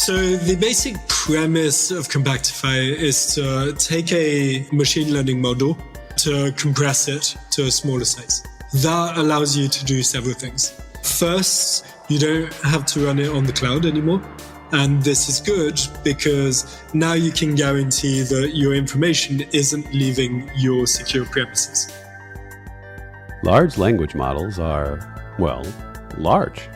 So the basic premise of Compactify is to take a machine learning model to compress it to a smaller size. That allows you to do several things. First, you don't have to run it on the cloud anymore. And this is good because now you can guarantee that your information isn't leaving your secure premises. Large language models are, well, large.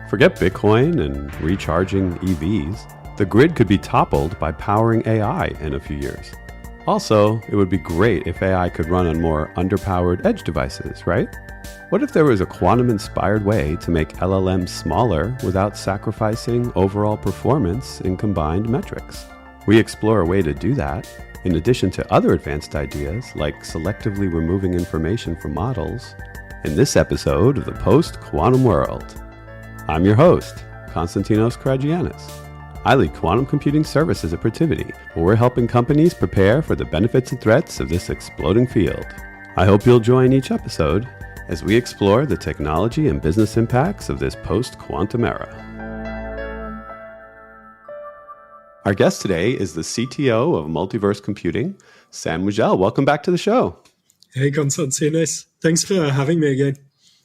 Forget Bitcoin and recharging EVs. The grid could be toppled by powering AI in a few years. Also, it would be great if AI could run on more underpowered edge devices, right? What if there was a quantum-inspired way to make LLMs smaller without sacrificing overall performance in combined metrics? We explore a way to do that, in addition to other advanced ideas like selectively removing information from models, in this episode of the Post-Quantum World. I'm your host, Konstantinos Karagiannis. I lead quantum computing services at Protiviti, where we're helping companies prepare for the benefits and threats of this exploding field. I hope you'll join each episode as we explore the technology and business impacts of this post-quantum era. Our guest today is the CTO of Multiverse Computing, Sam Mugel. Welcome back to the show. Hey, Konstantinos. Thanks for having me again.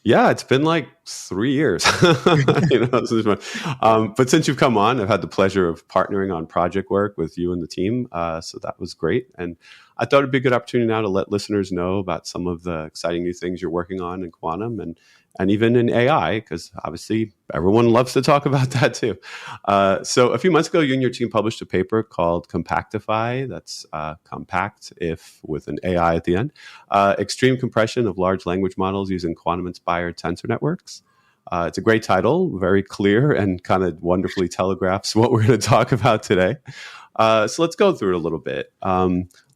Yeah, it's been like 3 years. This is fun. But since you've come on, I've had the pleasure of partnering on project work with you and the team. So that was great. And I thought it'd be a good opportunity now to let listeners know about some of the exciting new things you're working on in quantum and even in AI, because obviously everyone loves to talk about that too. So a few months ago, you and your team published a paper called Compactify, that's compact if with an AI at the end, extreme compression of large language models using quantum-inspired tensor networks. It's a great title, very clear, and kind of wonderfully telegraphs what we're going to talk about today. So let's go through it a little bit.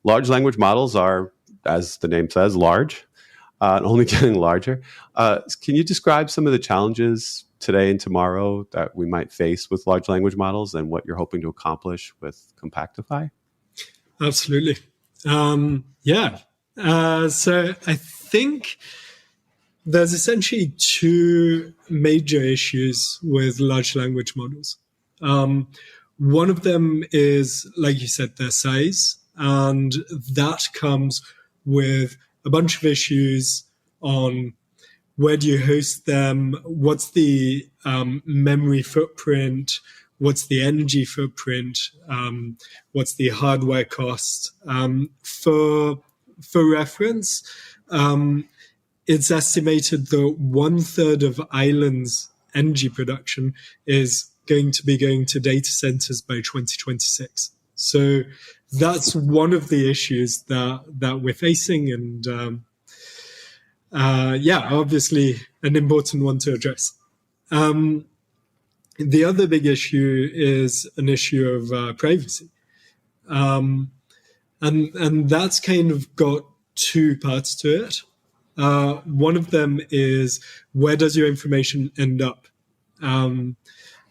Large language models are, as the name says, large. And only getting larger. Can you describe some of the challenges today and tomorrow that we might face with large language models and what you're hoping to accomplish with Compactify? Absolutely. So I think there's essentially two major issues with large language models. One of them is, like you said, their size, and that comes with a bunch of issues on where do you host them, what's the memory footprint, what's the energy footprint, what's the hardware cost. For reference, it's estimated that 1/3 of Ireland's energy production is going to be going to data centers by 2026. So that's one of the issues that we're facing, and obviously an important one to address. The other big issue is an issue of privacy, and that's kind of got two parts to it. One of them is, where does your information end up?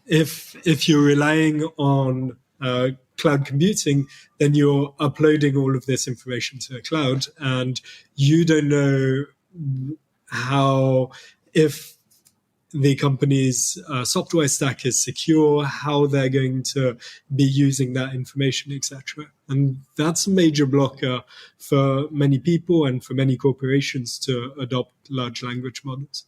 If you're relying on cloud computing, then you're uploading all of this information to the cloud, and you don't know if the company's software stack is secure, how they're going to be using that information, etc. And that's a major blocker for many people and for many corporations to adopt large language models.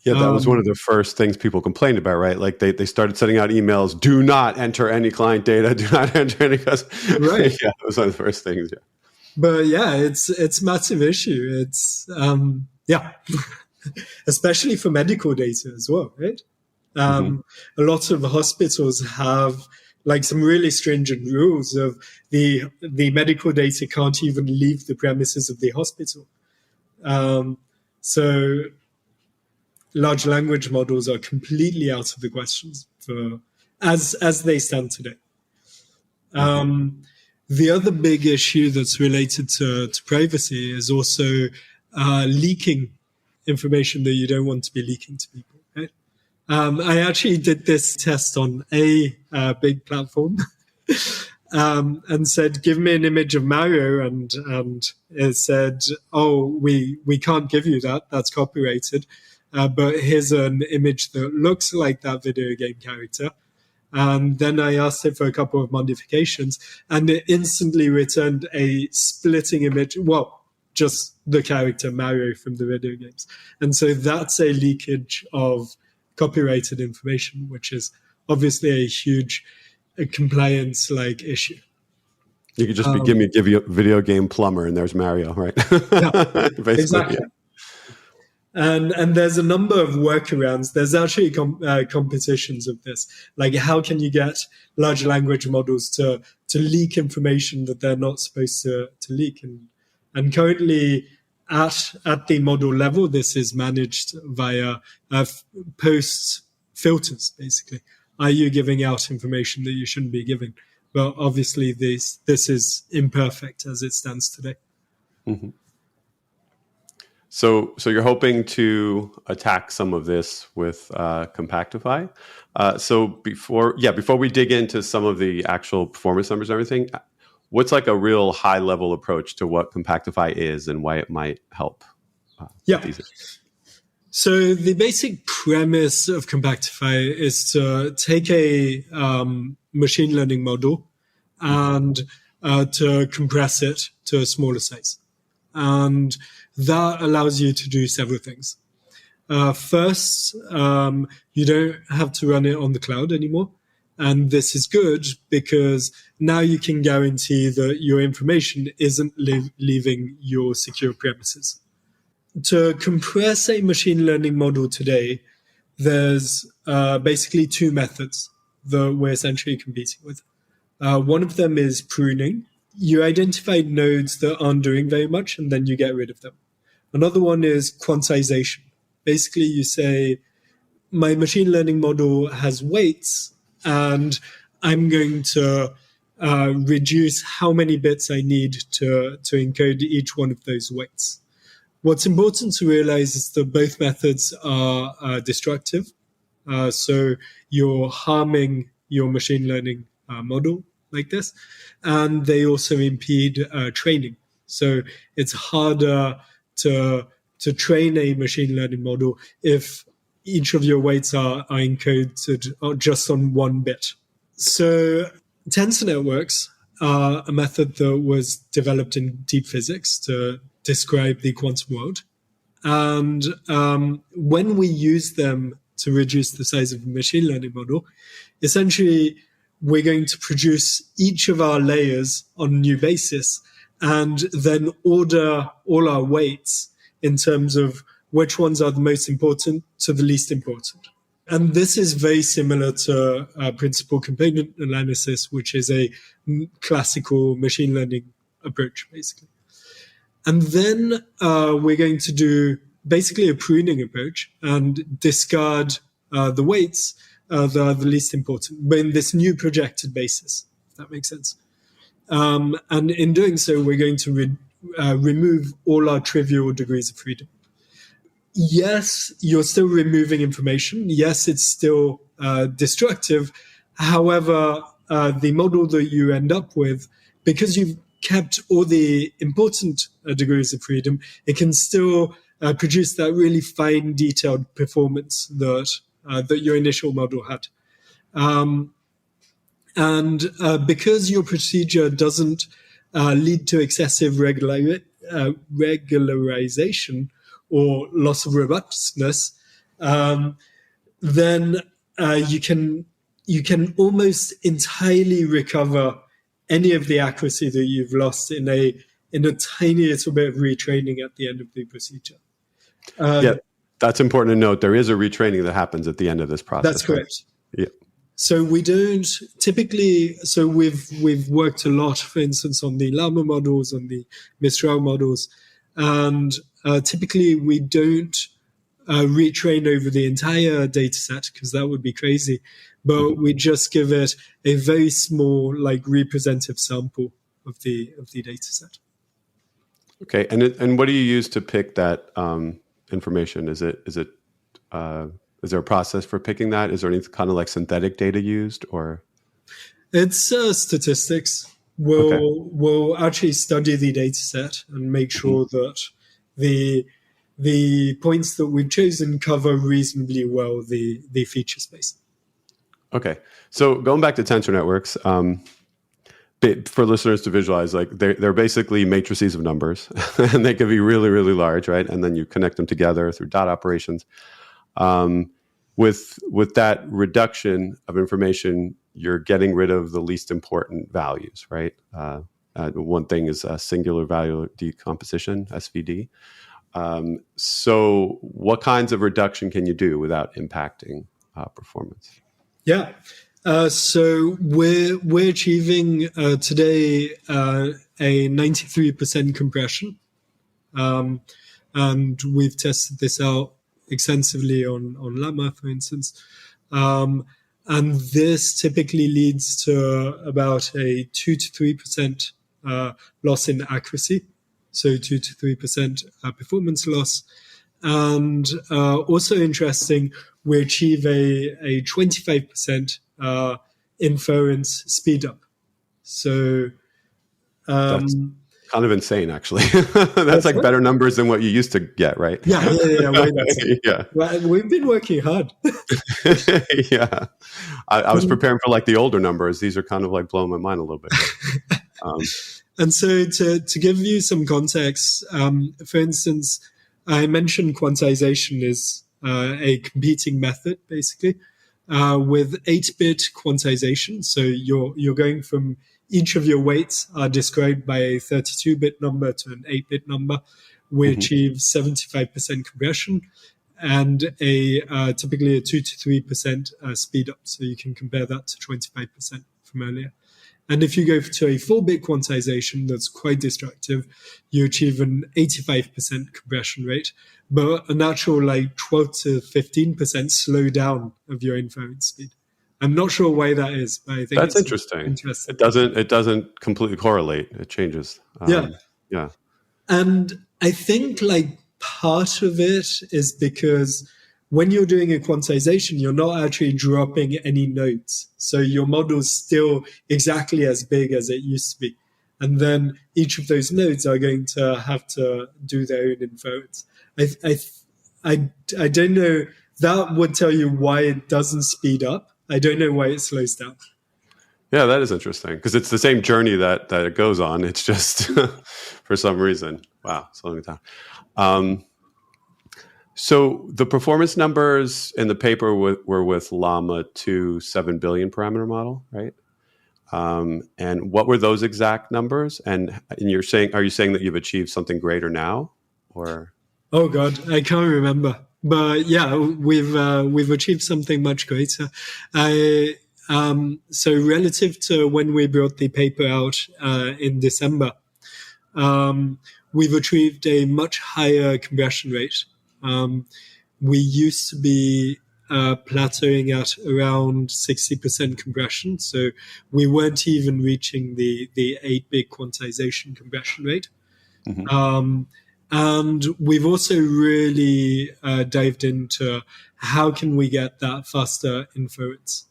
Yeah, that was one of the first things people complained about, right? Like they started sending out emails, do not enter any client data, do not enter any customer. Right. Yeah, it was one of the first things, yeah. But yeah, it's a massive issue. It's, especially for medical data as well, right? A lot of hospitals have like some really stringent rules of the medical data can't even leave the premises of the hospital. So large language models are completely out of the questions for as they stand today. The other big issue that's related to privacy is also leaking information that you don't want to be leaking to people. Right? I actually did this test on a big platform and said, give me an image of Mario, and it said, oh, we can't give you that. That's copyrighted. But here's an image that looks like that video game character. And then I asked it for a couple of modifications, and it instantly returned a splitting image. Well, just the character Mario from the video games. And so that's a leakage of copyrighted information, which is obviously a huge compliance issue. You could just give me a video game plumber, and there's Mario, right? Yeah, basically. exactly. Yeah. And there's a number of workarounds. There's actually competitions of this. Like, how can you get large language models to leak information that they're not supposed to leak? And currently, at the model level, this is managed via post filters, basically. Are you giving out information that you shouldn't be giving? But obviously, this is imperfect as it stands today. Mm-hmm. So you're hoping to attack some of this with Compactify. So before we dig into some of the actual performance numbers and everything, what's like a real high level approach to what Compactify is and why it might help? With these issues? So the basic premise of Compactify is to take a machine learning model and to compress it to a smaller size. And that allows you to do several things. First, you don't have to run it on the cloud anymore. And this is good because now you can guarantee that your information isn't leaving your secure premises. To compress a machine learning model today, there's basically two methods that we're essentially competing with. One of them is pruning. You identify nodes that aren't doing very much, and then you get rid of them. Another one is quantization. Basically, you say, my machine learning model has weights, and I'm going to reduce how many bits I need to encode each one of those weights. What's important to realize is that both methods are destructive. So you're harming your machine learning model like this, and they also impede training. So it's harder to train a machine learning model if each of your weights are encoded just on one bit. So tensor networks are a method that was developed in deep physics to describe the quantum world. And when we use them to reduce the size of a machine learning model, essentially we're going to produce each of our layers on a new basis and then order all our weights in terms of which ones are the most important to the least important. And this is very similar to principal component analysis, which is a classical machine learning approach, basically. And then we're going to do basically a pruning approach and discard the weights that are the least important, but in this new projected basis, if that makes sense. And in doing so, we're going to remove all our trivial degrees of freedom. Yes, you're still removing information. Yes, it's still destructive. However, the model that you end up with, because you've kept all the important degrees of freedom, it can still produce that really fine, detailed performance that your initial model had. And because your procedure doesn't lead to excessive regularization or loss of robustness, then you can almost entirely recover any of the accuracy that you've lost in a tiny little bit of retraining at the end of the procedure. That's important to note. There is a retraining that happens at the end of this process. That's correct. Right? Yeah. So we don't typically. So we've worked a lot, for instance, on the Llama models, on the Mistral models, and typically we don't retrain over the entire data set because that would be crazy. But we just give it a very small, representative sample of the data set. Okay, and what do you use to pick that information? Is there a process for picking that? Is there any kind of synthetic data used, or? It's statistics. We'll actually study the data set and make sure that the points that we've chosen cover reasonably well the feature space. Okay. So going back to tensor networks, for listeners to visualize, like they're basically matrices of numbers, and they can be really, really large, right? And then you connect them together through dot operations. With that reduction of information, you're getting rid of the least important values, right? One thing is singular value decomposition, SVD. So what kinds of reduction can you do without impacting performance? Yeah. So we're achieving today a 93% compression. And we've tested this out extensively on Llama, for instance. And this typically leads to about a 2 to 3% loss in accuracy. So 2 to 3% performance loss. And also interesting, we achieve a 25% inference speed up. So That's kind of insane, actually. That's like better numbers than what you used to get, right? Yeah, way better. Yeah. Well, we've been working hard. Yeah. I was preparing for like the older numbers. These are kind of like blowing my mind a little bit. And so to give you some context, for instance, I mentioned quantization is a competing method, basically, with 8-bit quantization. So you're going from each of your weights are described by a 32-bit number to an 8-bit number. We achieve 75% compression and typically a 2 to 3% speed up. So you can compare that to 25% from earlier. And if you go to a 4-bit quantization that's quite destructive, you achieve an 85% compression rate, but a natural like 12 to 15% slowdown of your inference speed. I'm not sure why that is, but I think that's interesting. It doesn't completely correlate. It changes. Yeah. And I think like part of it is because when you're doing a quantization, you're not actually dropping any nodes. So your model's still exactly as big as it used to be. And then each of those nodes are going to have to do their own inference. I don't know. That would tell you why it doesn't speed up. I don't know why it slows down. Yeah, that is interesting because it's the same journey that it goes on. It's just for some reason. Wow, slowing it down. So the performance numbers in the paper were with Llama 2 7 billion parameter model, right? And what were those exact numbers? And are you saying that you've achieved something greater now, or? Oh God, I can't remember. But yeah, we've achieved something much greater. So relative to when we brought the paper out in December, we've achieved a much higher compression rate. We used to be plateauing at around 60% compression, so we weren't even reaching the 8-bit quantization compression rate. And we've also really dived into how can we get that faster inference.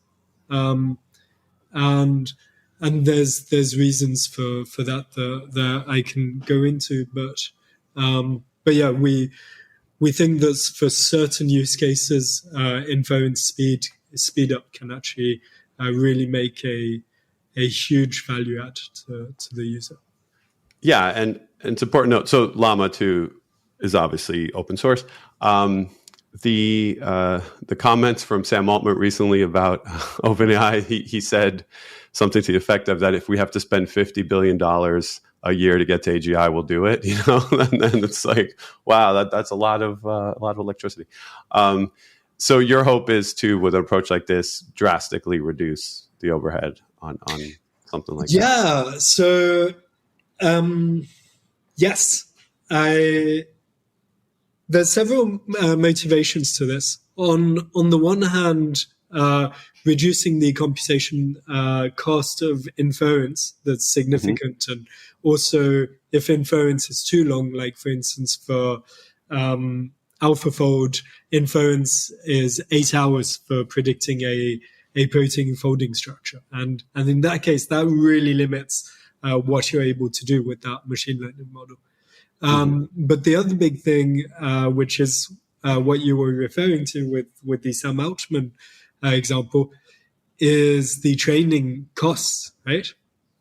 And there's reasons for that that I can go into, but yeah, we think that for certain use cases, inference speed up can actually really make a huge value add to the user. Yeah, and it's important to note. So Llama 2 is obviously open source. The comments from Sam Altman recently about OpenAI, he said something to the effect of that if we have to spend $50 billion a year to get to AGI, we'll do it. And then it's like, wow, that's a lot of electricity. So your hope is to, with an approach like this, drastically reduce the overhead on something like that. Yeah. So yes, there's several motivations to this. On the one hand, reducing the computation cost of inference, that's significant. And also, if inference is too long, like for instance for AlphaFold, inference is 8 hours for predicting a protein folding structure. And in that case, that really limits what you're able to do with that machine learning model. But the other big thing, which is what you were referring to with the Sam Altman example, is the training costs, right?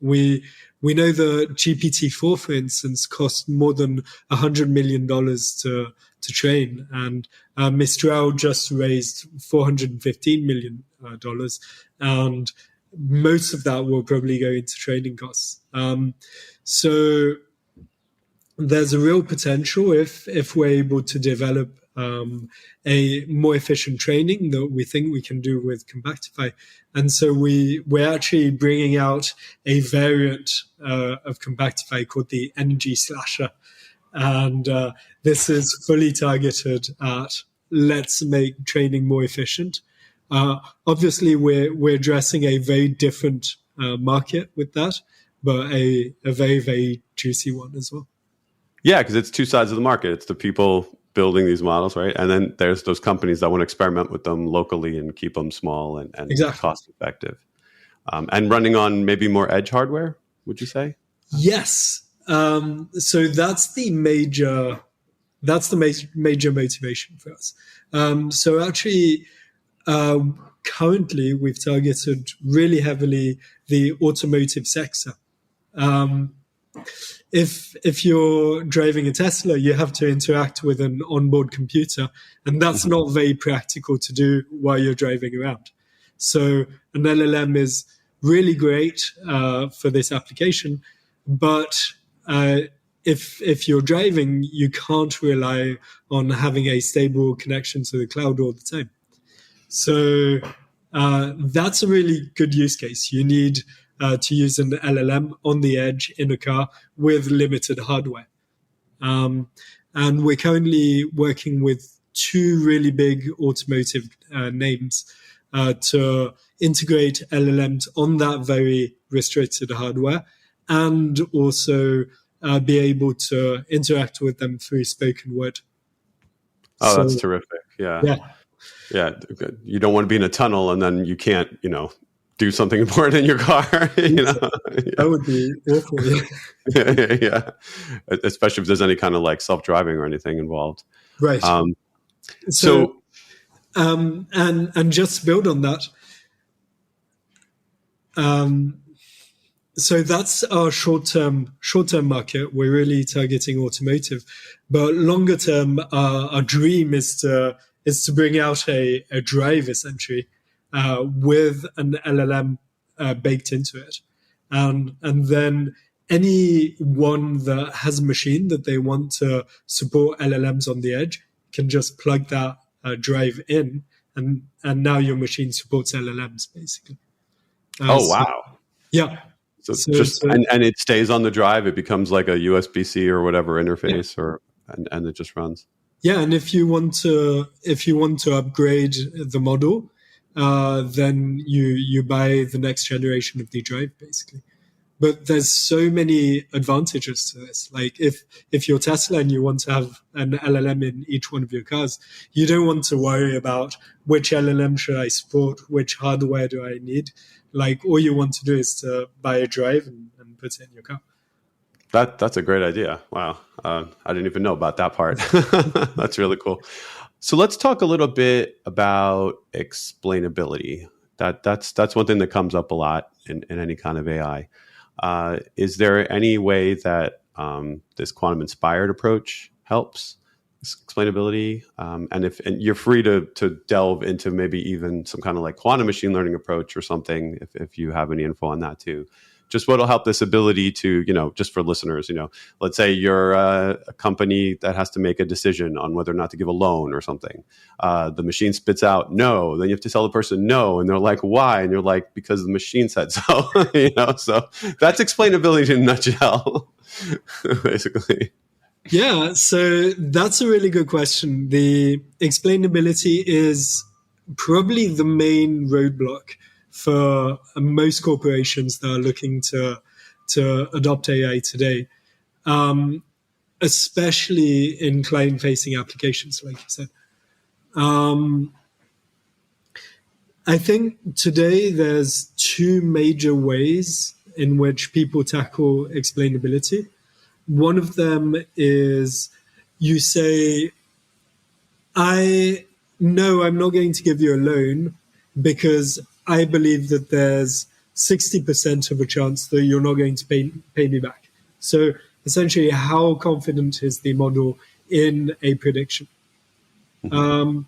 We know the GPT-4, for instance, cost more than $100 million to train, and Mistral just raised $415 million, and most of that will probably go into training costs. So there's a real potential if we're able to develop a more efficient training that we think we can do with Compactify. And so we're actually bringing out a variant of Compactify called the Energy Slasher. And this is fully targeted at let's make training more efficient. Obviously, we're addressing a very different market with that, but a very, very juicy one as well. Yeah, because it's two sides of the market. It's the people building these models, right? And then there's those companies that want to experiment with them locally and keep them small and exactly. cost effective. And running on maybe more edge hardware, would you say? Yes. So that's the major motivation for us. So actually, currently we've targeted really heavily the automotive sector. If you're driving a Tesla, you have to interact with an onboard computer, and that's not very practical to do while you're driving around. So an LLM is really great for this application, but if you're driving, you can't rely on having a stable connection to the cloud all the time. So that's a really good use case. You need to use an LLM on the edge in a car with limited hardware. And we're currently working with two really big automotive names to integrate LLMs on that very restricted hardware and also be able to interact with them through spoken word. Oh, that's terrific. Yeah. You don't want to be in a tunnel and then you can't, do something important in your car. That would be awful. Yeah. Especially if there's any kind of like self-driving or anything involved. Right. So and just to build on that. So that's our short-term market. We're really targeting automotive, but longer term, our dream is to bring out a drive essentially with an LLM baked into it, and then anyone that has a machine that they want to support LLMs on the edge can just plug that drive in, and now your machine supports LLMs basically. Wow! Yeah. And it stays on the drive. It becomes like a USB-C or whatever interface, and it just runs. Yeah, and if you want to upgrade the model, then you buy the next generation of the drive, basically. But there's so many advantages to this. Like if you're Tesla and you want to have an LLM in each one of your cars, you don't want to worry about which LLM should I support, which hardware do I need. Like all you want to do is to buy a drive and put it in your car. That's a great idea. Wow. I didn't even know about that part. That's really cool. So let's talk a little bit about explainability. That's one thing that comes up a lot in any kind of AI. Is there any way that this quantum inspired approach helps explainability? And you're free to delve into maybe even some kind of like quantum machine learning approach or something if you have any info on that too. Just what'll help this ability to, just for listeners, let's say you're a company that has to make a decision on whether or not to give a loan or something. The machine spits out no, then you have to tell the person no, and they're like, why? And you're like, because the machine said so. So that's explainability in a nutshell, basically. Yeah, so that's a really good question. The explainability is probably the main roadblock for most corporations that are looking to adopt AI today, especially in client-facing applications, like you said. I think today there's two major ways in which people tackle explainability. One of them is you say, I'm not going to give you a loan because I believe that there's 60% of a chance that you're not going to pay me back. So essentially, how confident is the model in a prediction? And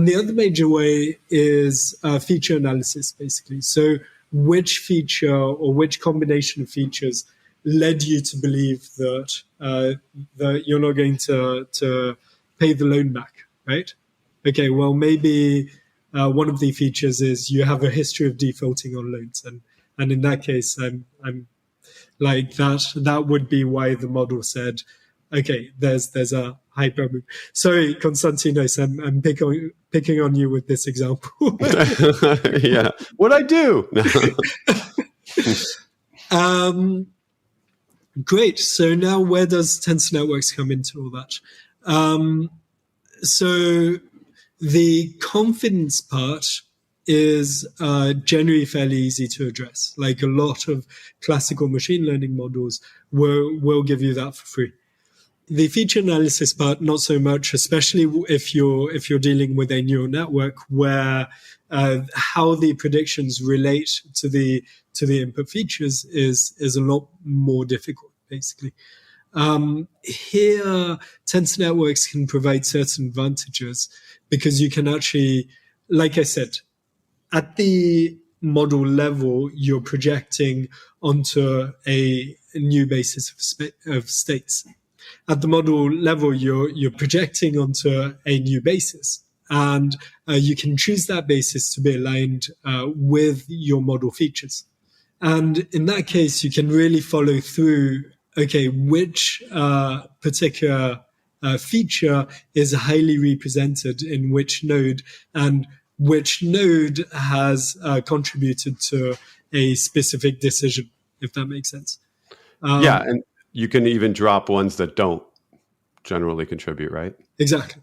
the other major way is feature analysis, basically. So which feature or which combination of features led you to believe that that you're not going to pay the loan back, right? Okay, well, maybe one of the features is you have a history of defaulting on loans, and in that case, I'm like that would be why the model said, okay, there's a high probability. Sorry, Konstantinos, I'm picking on you with this example. Yeah, what'd I do? Great. So now where does tensor networks come into all that? So the confidence part is generally fairly easy to address. Like a lot of classical machine learning models will give you that for free. The feature analysis part, not so much, especially if you're dealing with a neural network where how the predictions relate to the input features is a lot more difficult, basically. Here, tensor networks can provide certain advantages because you can actually, like I said, at the model level, you're projecting onto a new basis of states. At the model level, you're projecting onto a new basis, and you can choose that basis to be aligned with your model features. And in that case, you can really follow through, okay, which particular feature is highly represented in which node, and which node has contributed to a specific decision, if that makes sense. Yeah, and you can even drop ones that don't generally contribute, right? Exactly.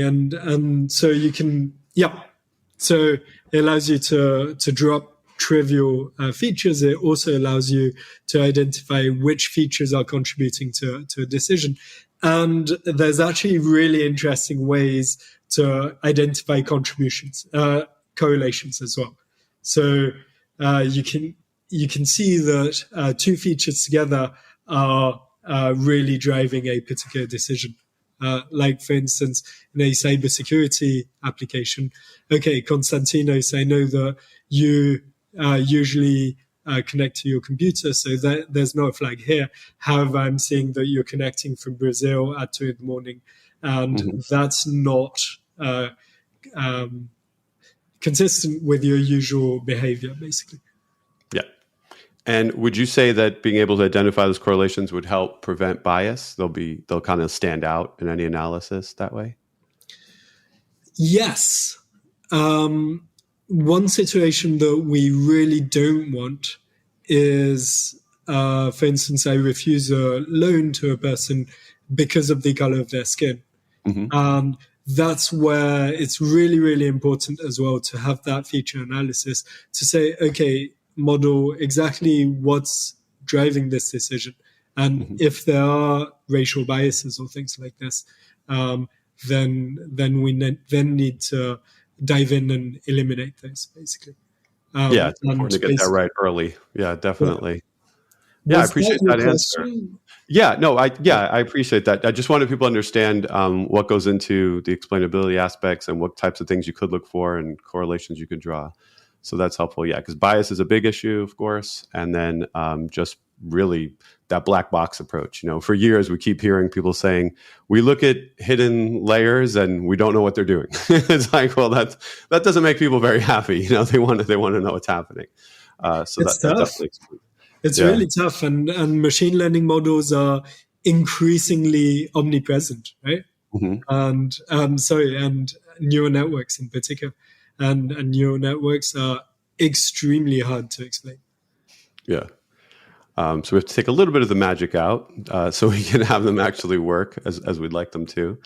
And so you can, yeah. So it allows you to drop trivial features. It also allows you to identify which features are contributing to a decision. And there's actually really interesting ways to identify contributions, correlations as well. So you can see that two features together are really driving a particular decision. Like, for instance, in a cybersecurity application, okay, Konstantinos, I know that you usually connect to your computer, so that there's no flag here. However, I'm seeing that you're connecting from Brazil at 2 a.m, and that's not consistent with your usual behavior, basically. Yeah. And would you say that being able to identify those correlations would help prevent bias? They'll kind of stand out in any analysis that way? Yes. One situation that we really don't want is, for instance, I refuse a loan to a person because of the color of their skin. And that's where it's really, really important as well to have that feature analysis to say, okay, model exactly what's driving this decision. And if there are racial biases or things like this, then we need to dive in and eliminate those, basically. Yeah, it's important to get that right early. Yeah, definitely. Yeah, I appreciate that answer. Yeah, no, I appreciate that. I just wanted people to understand what goes into the explainability aspects and what types of things you could look for and correlations you could draw. So that's helpful. Yeah, because bias is a big issue, of course, and then just really that black box approach. You know, for years we keep hearing people saying we look at hidden layers and we don't know what they're doing. It's like, well, that doesn't make people very happy. You know, they want to know what's happening. So it's that tough. definitely. It's really tough, and machine learning models are increasingly omnipresent, right? And and neural networks in particular, and neural networks are extremely hard to explain. Yeah. So we have to take a little bit of the magic out so we can have them actually work as we'd like them to.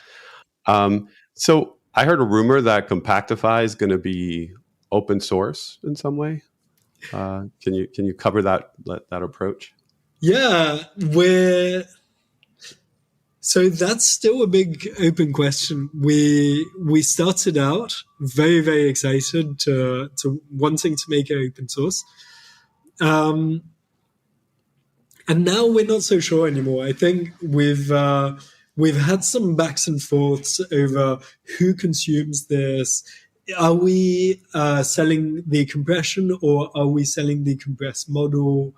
So I heard a rumor that Compactify is going to be open source in some way. Can you cover that approach? Yeah, So that's still a big open question. We started out very, very excited to wanting to make it open source. And now we're not so sure anymore. I think we've had some backs and forths over who consumes this. Are we selling the compression, or are we selling the compressed model?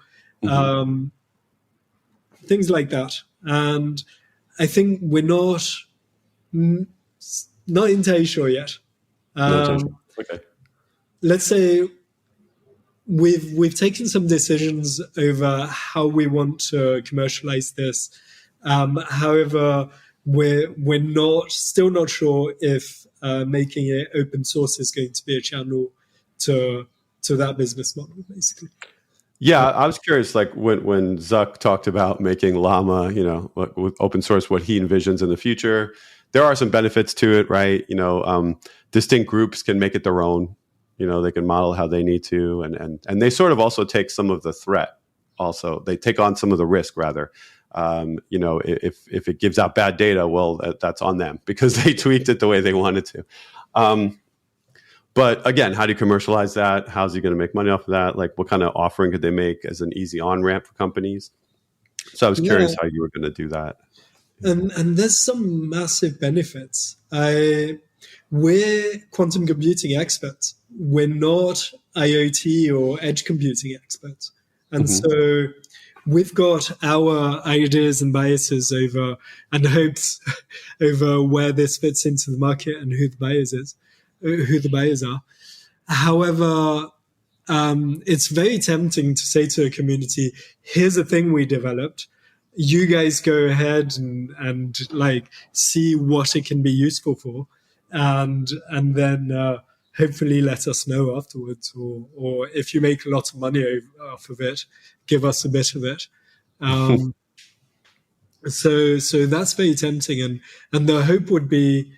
Things like that. And I think we're not entirely sure yet. Okay. Let's say we've taken some decisions over how we want to commercialize this. However, we're still not sure if making it open source is going to be a channel to that business model, basically. Yeah, I was curious, like when Zuck talked about making Llama, with open source, what he envisions in the future. There are some benefits to it, right? Distinct groups can make it their own. They can model how they need to, and they sort of also take some of the threat. Also, they take on some of the risk, rather. If it gives out bad data, well, that's on them because they tweaked it the way they wanted to. But again, how do you commercialize that? How's he going to make money off of that? Like, what kind of offering could they make as an easy on-ramp for companies? So I was curious how you were going to do that. And there's some massive benefits. We're quantum computing experts. We're not IoT or edge computing experts. And so we've got our ideas and biases over and hopes over where this fits into the market and who the buyers are. However, it's very tempting to say to a community, here's a thing we developed. You guys go ahead and like see what it can be useful for. And then hopefully let us know afterwards. Or if you make a lot of money off of it, give us a bit of it. So that's very tempting. And the hope would be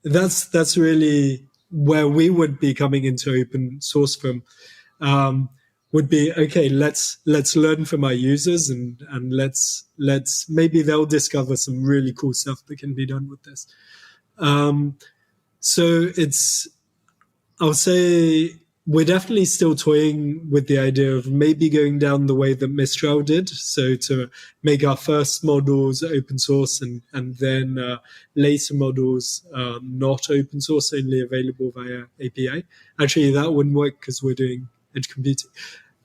that's really where we would be coming into open source from, would be, okay, let's learn from our users and let's maybe they'll discover some really cool stuff that can be done with this. So I'll say we're definitely still toying with the idea of maybe going down the way that Mistral did. So to make our first models open source and then later models not open source, only available via API. Actually, that wouldn't work because we're doing edge computing.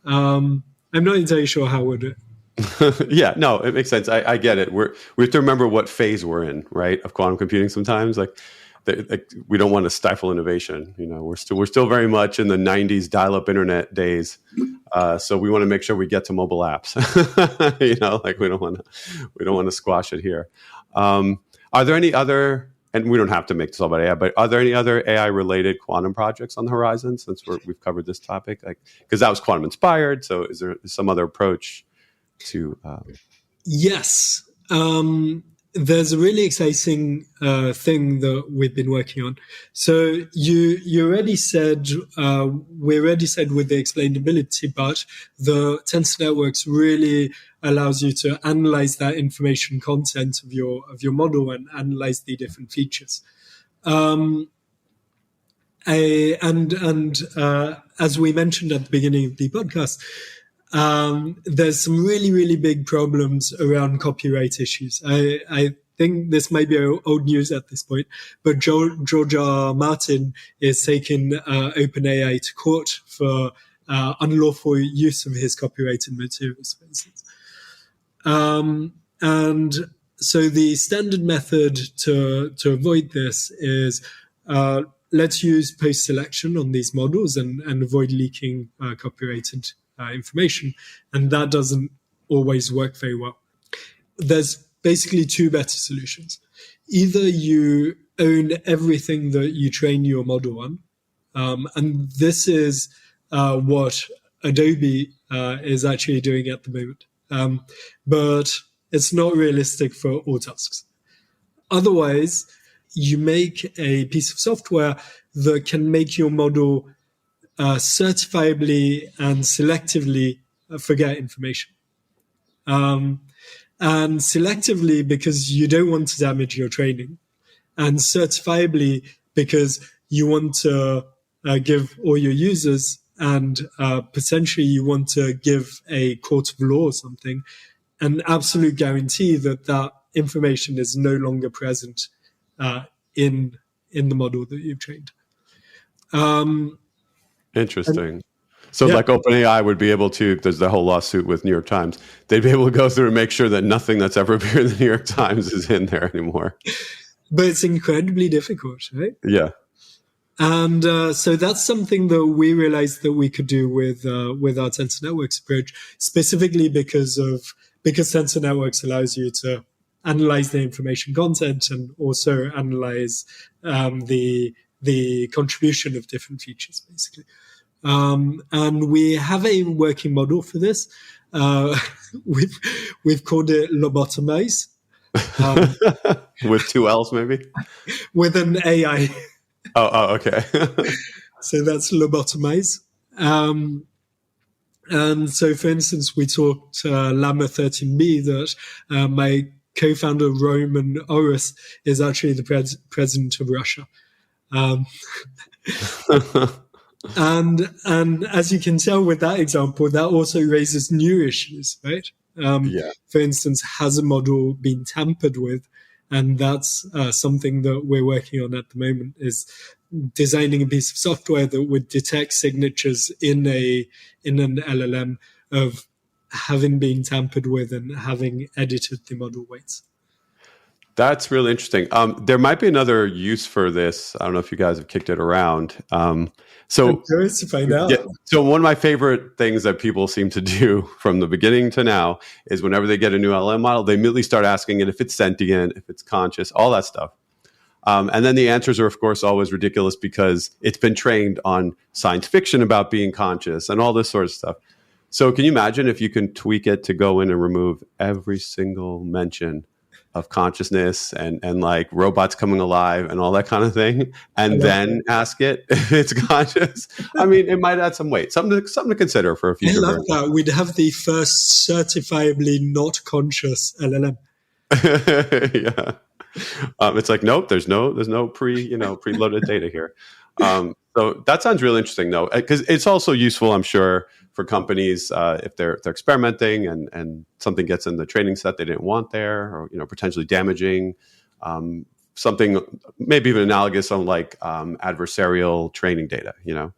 I'm not entirely sure how we'll do it. Yeah, no, it makes sense. I get it. We have to remember what phase we're in, right, of quantum computing sometimes. Like we don't want to stifle innovation. We're still very much in the 90s dial-up internet days. So we want to make sure we get to mobile apps. Like we don't want to squash it here. Are there any other, and we don't have to make this all about AI, but are there any other AI related quantum projects on the horizon since we've covered this topic? Like, because that was quantum inspired. So is there some other approach to? Yes. There's a really exciting thing that we've been working on. So you already said we already said with the explainability part, the tensor networks really allows you to analyze that information content of your model and analyze the different features. And as we mentioned at the beginning of the podcast, there's some really, really big problems around copyright issues. I think this may be old news at this point, but George R. Martin is taking OpenAI to court for unlawful use of his copyrighted materials, for instance. And so the standard method to avoid this is let's use post-selection on these models and avoid leaking copyrighted information, and that doesn't always work very well. There's basically two better solutions. Either you own everything that you train your model on, and this is what Adobe is actually doing at the moment, but it's not realistic for all tasks. Otherwise, you make a piece of software that can make your model certifiably and selectively forget information. and selectively because you don't want to damage your training, and certifiably because you want to give all your users and potentially you want to give a court of law or something an absolute guarantee that that information is no longer present in the model that you've trained. Interesting. So Yeah. like OpenAI would be able to, there's the whole lawsuit with New York Times, they'd be able to go through and make sure that nothing that's ever appeared in the New York Times is in there anymore. But it's incredibly difficult, right? Yeah. And so that's something that we realized that we could do with our tensor networks approach, specifically because tensor networks allows you to analyze the information content and also analyze the contribution of different features, basically. And we have a working model for this. We've called it lobotomize. With two L's, maybe? With an AI. Oh, okay. So that's lobotomize. And so, for instance, we talked Llama 13B that my co-founder, Roman Orus, is actually the president of Russia. And as you can tell with that example, that also raises new issues, right? For instance, has a model been tampered with? And that's something that we're working on at the moment, is designing a piece of software that would detect signatures in an LLM of having been tampered with and having edited the model weights. That's really interesting. There might be another use for this. I don't know if you guys have kicked it around. So I'm curious to find out. Yeah, so one of my favorite things that people seem to do from the beginning to now is whenever they get a new LLM model, they immediately start asking it if it's sentient, if it's conscious, all that stuff. And then the answers are, of course, always ridiculous because it's been trained on science fiction about being conscious and all this sort of stuff. So can you imagine if you can tweak it to go in and remove every single mention of consciousness and like robots coming alive and all that kind of thing, and then ask it if it's conscious? I mean, it might add some weight, something to consider for a future. I love that. We'd have the first certifiably not conscious LLM. Yeah. It's like, nope, there's no preloaded data here. So that sounds really interesting, though, because it's also useful, I'm sure, for companies if they're experimenting and something gets in the training set they didn't want there, or potentially damaging something, maybe even analogous on like adversarial training data. That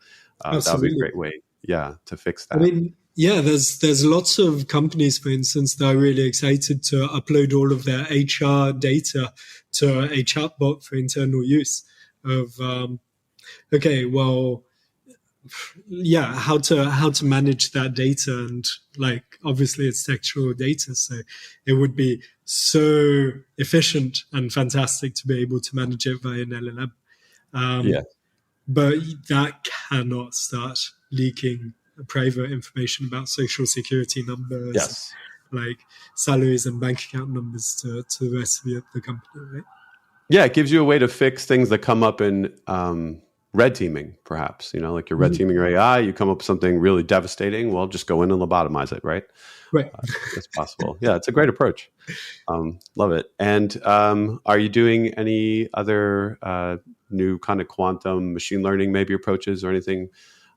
would be a great way, to fix that. I mean, yeah, there's lots of companies, for instance, that are really excited to upload all of their HR data to a chatbot for internal use of, how to manage that data. And like, obviously it's textual data, so it would be so efficient and fantastic to be able to manage it via an LLM. But that cannot start leaking private information about social security numbers, like salaries and bank account numbers to the rest of the company, right? Yeah, it gives you a way to fix things that come up in red teaming, perhaps. Like you're red teaming your AI, you come up with something really devastating. Well, just go in and lobotomize it, right? Right. It's possible. Yeah, it's a great approach. Love it. And are you doing any other new kind of quantum machine learning maybe approaches or anything?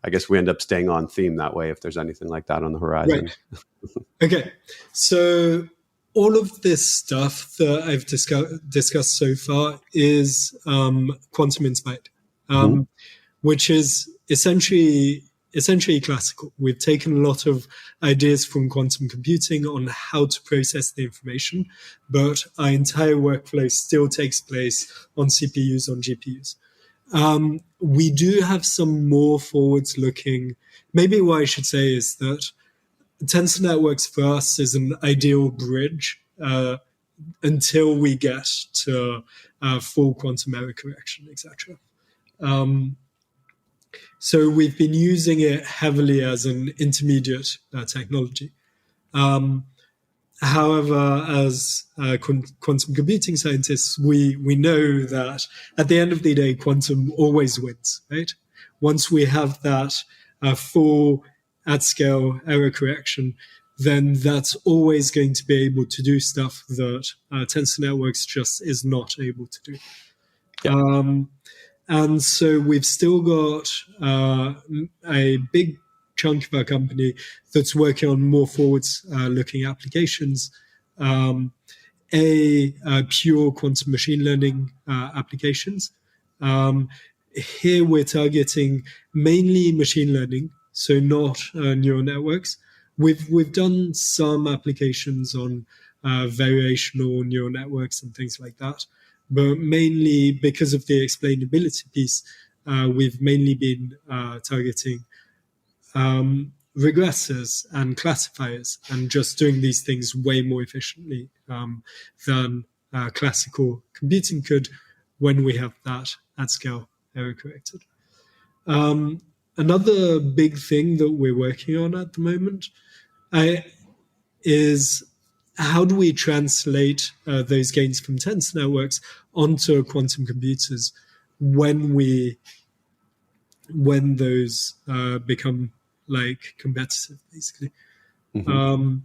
I guess we end up staying on theme that way if there's anything like that on the horizon. Right. Okay. So all of this stuff that I've discussed so far is quantum inspired, which is essentially classical. We've taken a lot of ideas from quantum computing on how to process the information, but our entire workflow still takes place on CPUs, on GPUs. We do have some more forwards-looking. Maybe what I should say is that tensor networks for us is an ideal bridge until we get to full quantum error correction, etc. So we've been using it heavily as an intermediate technology. However, as quantum computing scientists, we know that at the end of the day, quantum always wins, right? Once we have that full at-scale error correction, then that's always going to be able to do stuff that tensor networks just is not able to do. Yeah. And so we've still got a big chunk of our company that's working on more forwards-looking applications. Pure quantum machine learning applications. Here we're targeting mainly machine learning, so not neural networks. We've done some applications on variational neural networks and things like that, but mainly because of the explainability piece, we've mainly been targeting regressors and classifiers, and just doing these things way more efficiently than classical computing could when we have that at scale error corrected. Another big thing that we're working on at the moment is how do we translate those gains from tensor networks onto quantum computers when those become like competitive, basically. Mm-hmm.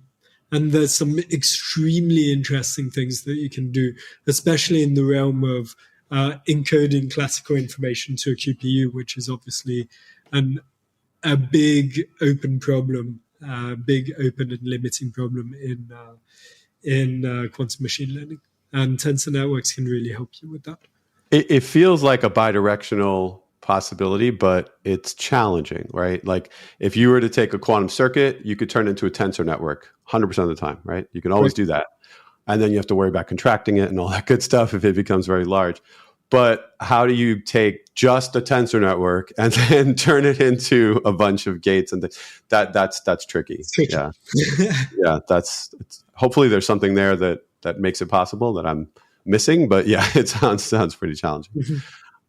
And there's some extremely interesting things that you can do, especially in the realm of encoding classical information to a QPU, which is obviously a big open problem, big open and limiting problem in quantum machine learning. And tensor networks can really help you with that. It feels like a bidirectional possibility, but it's challenging, right? Like if you were to take a quantum circuit, you could turn it into a tensor network 100% of the time, right? You can always do that. And then you have to worry about contracting it and all that good stuff if it becomes very large. But how do you take just a tensor network and then turn it into a bunch of gates? And that's tricky. Yeah. Yeah. Hopefully there's something there that makes it possible that I'm missing, but yeah, it sounds pretty challenging.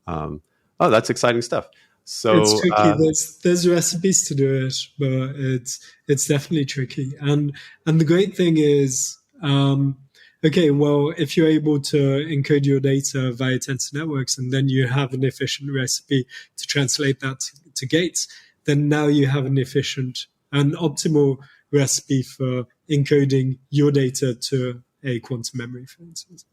Mm-hmm. That's exciting stuff. So it's tricky. There's recipes to do it, but it's definitely tricky. And the great thing is, okay, well, if you're able to encode your data via tensor networks, and then you have an efficient recipe to translate that to gates, then now you have an efficient and optimal recipe for encoding your data to a quantum memory, for instance.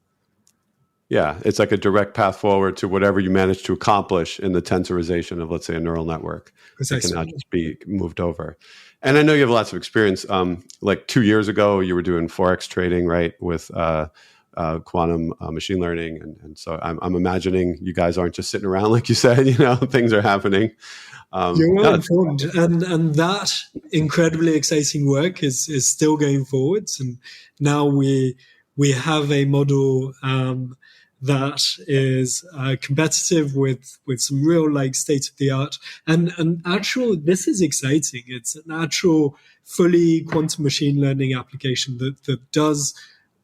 Yeah, it's like a direct path forward to whatever you manage to accomplish in the tensorization of, let's say, a neural network. It can now just be moved over. And I know you have lots of experience. Like 2 years ago, you were doing Forex trading, right, with quantum machine learning. And so I'm imagining you guys aren't just sitting around, like you said, things are happening. You're well informed. And that incredibly exciting work is still going forwards. And now we have a model that is competitive with some real like state of the art and actual. This is exciting. It's an actual fully quantum machine learning application that does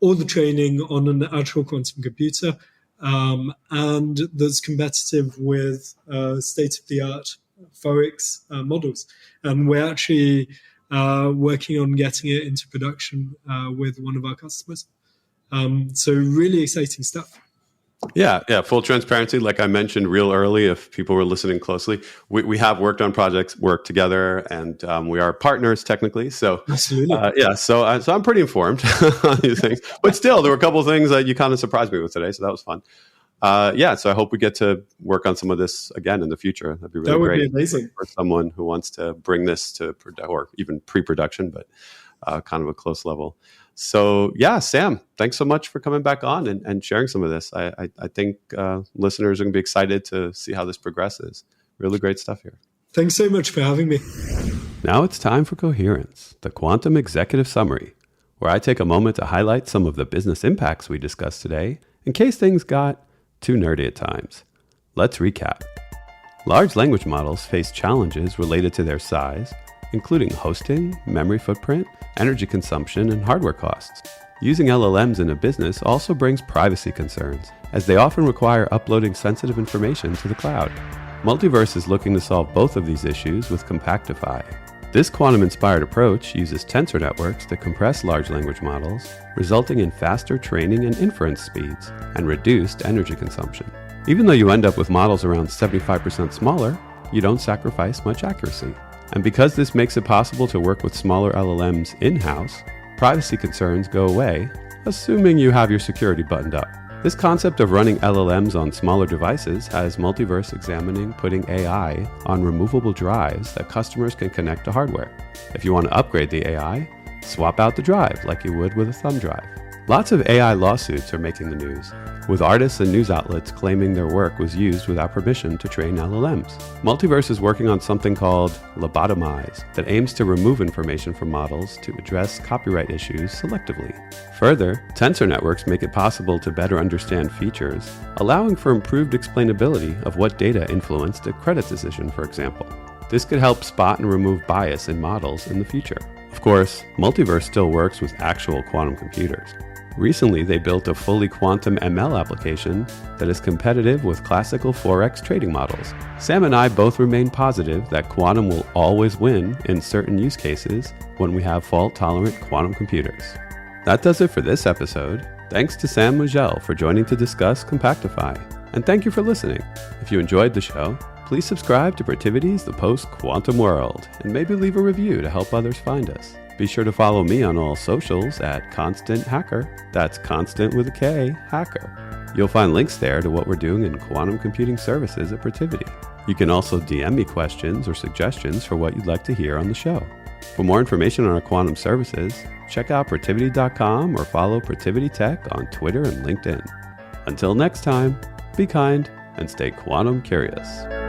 all the training on an actual quantum computer, and that's competitive with state of the art Forex models. And we're actually working on getting it into production with one of our customers. So really exciting stuff. Yeah. Full transparency, like I mentioned real early, if people were listening closely, we have worked on projects, worked together, and we are partners technically. So absolutely. So I'm pretty informed on these things. But still, there were a couple of things that you kind of surprised me with today, so that was fun. So I hope we get to work on some of this again in the future. That'd be really great. That would be amazing for someone who wants to bring this to or even pre-production, but kind of a close level. So yeah, Sam, thanks so much for coming back on and sharing some of this. I think listeners are going to be excited to see how this progresses. Really great stuff here. Thanks so much for having me. Now it's time for Coherence, the Quantum Executive Summary, where I take a moment to highlight some of the business impacts we discussed today in case things got too nerdy at times. Let's recap. Large language models face challenges related to their size, including hosting, memory footprint, energy consumption, and hardware costs. Using LLMs in a business also brings privacy concerns, as they often require uploading sensitive information to the cloud. Multiverse is looking to solve both of these issues with Compactify. This quantum-inspired approach uses tensor networks to compress large language models, resulting in faster training and inference speeds, and reduced energy consumption. Even though you end up with models around 75% smaller, you don't sacrifice much accuracy. And because this makes it possible to work with smaller LLMs in-house, privacy concerns go away, assuming you have your security buttoned up. This concept of running LLMs on smaller devices has Multiverse examining putting AI on removable drives that customers can connect to hardware. If you want to upgrade the AI, swap out the drive like you would with a thumb drive. Lots of AI lawsuits are making the news, with artists and news outlets claiming their work was used without permission to train LLMs. Multiverse is working on something called lobotomize that aims to remove information from models to address copyright issues selectively. Further, tensor networks make it possible to better understand features, allowing for improved explainability of what data influenced a credit decision, for example. This could help spot and remove bias in models in the future. Of course, Multiverse still works with actual quantum computers. Recently, they built a fully quantum ML application that is competitive with classical Forex trading models. Sam and I both remain positive that quantum will always win in certain use cases when we have fault-tolerant quantum computers. That does it for this episode. Thanks to Sam Mugel for joining to discuss Compactify. And thank you for listening. If you enjoyed the show, please subscribe to Protiviti's The Post-Quantum World and maybe leave a review to help others find us. Be sure to follow me on all socials at Constant Hacker. That's Constant with a K, Hacker. You'll find links there to what we're doing in quantum computing services at Protiviti. You can also DM me questions or suggestions for what you'd like to hear on the show. For more information on our quantum services, check out Protiviti.com or follow Protiviti Tech on Twitter and LinkedIn. Until next time, be kind and stay quantum curious.